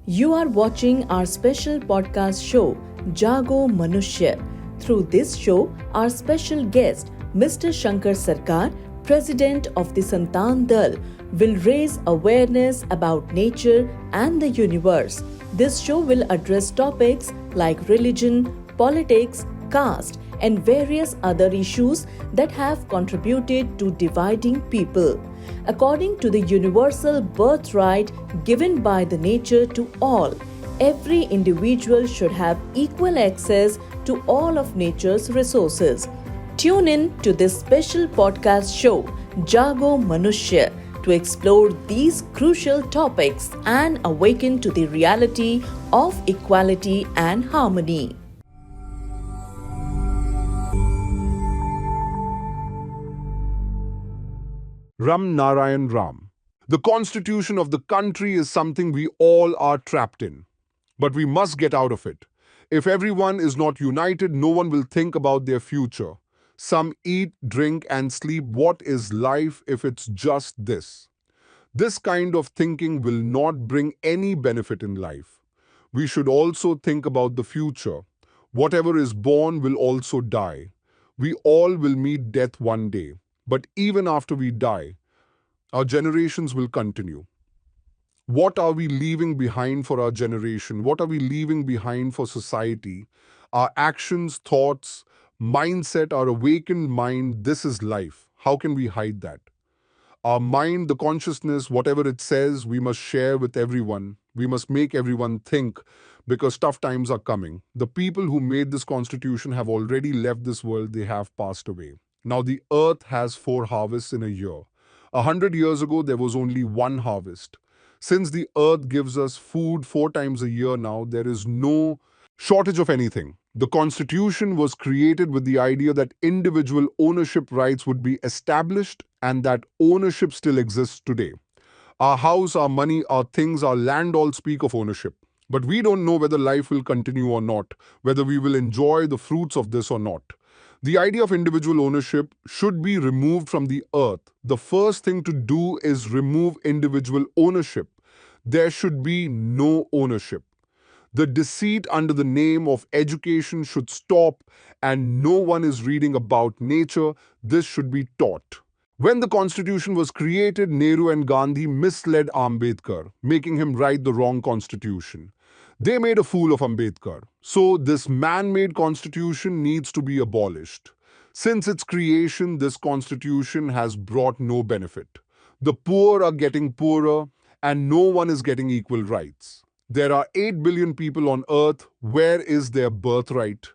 You are watching our special podcast show, Jago Manushya. Through this show, our special guest, Mr. Shankar Sarkar, President of the Santan Dal, will raise awareness about nature and the universe. This show will address topics like religion, politics, caste, and various other issues that have contributed to dividing people. According to the universal birthright given by the nature to all, every individual should have equal access to all of nature's resources. Tune in to this special podcast show, Jago Manushya, to explore these crucial topics and awaken to the reality of equality and harmony. Ram Narayan Ram. The constitution of the country is something we all are trapped in. But we must get out of it. If everyone is not united, no one will think about their future. Some eat, drink, and sleep. What is life if it's just this? This kind of thinking will not bring any benefit in life. We should also think about the future. Whatever is born will also die. We all will meet death one day. But even after we die, our generations will continue. What are we leaving behind for our generation? What are we leaving behind for society? Our actions, thoughts, mindset, our awakened mind, this is life. How can we hide that? Our mind, the consciousness, whatever it says, we must share with everyone. We must make everyone think because tough times are coming. The people who made this constitution have already left this world, they have passed away. Now the earth has 4 harvests in a year. 100 years ago, there was only one harvest. Since the earth gives us food 4 times a year now, there is no shortage of anything. The constitution was created with the idea that individual ownership rights would be established and that ownership still exists today. Our house, our money, our things, our land all speak of ownership. But we don't know whether life will continue or not, whether we will enjoy the fruits of this or not. The idea of individual ownership should be removed from the earth. The first thing to do is remove individual ownership. There should be no ownership. The deceit under the name of education should stop, and no one is reading about nature. This should be taught. When the constitution was created, Nehru and Gandhi misled Ambedkar, making him write the wrong constitution. They made a fool of Ambedkar. So this man-made constitution needs to be abolished. Since its creation, this constitution has brought no benefit. The poor are getting poorer and no one is getting equal rights. There are 8 billion people on earth. Where is their birthright?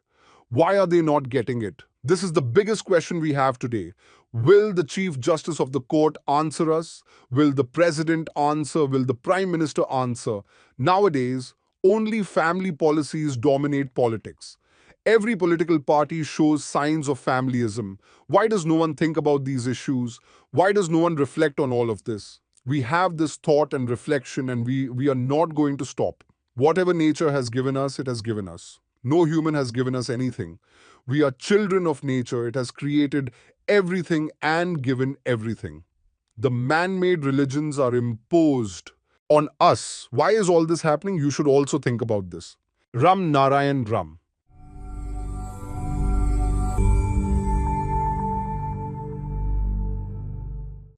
Why are they not getting it? This is the biggest question we have today. Will the Chief Justice of the Court answer us? Will the President answer? Will the Prime Minister answer? Nowadays, only family policies dominate politics. Every political party shows signs of familyism. Why does no one think about these issues? Why does no one reflect on all of this? We have this thought and reflection, and we are not going to stop. Whatever nature has given us, it has given us. No human has given us anything. We are children of nature. It has created everything and given everything. The man-made religions are imposed on us. Why is all this happening? You should also think about this. Ram Narayan Ram.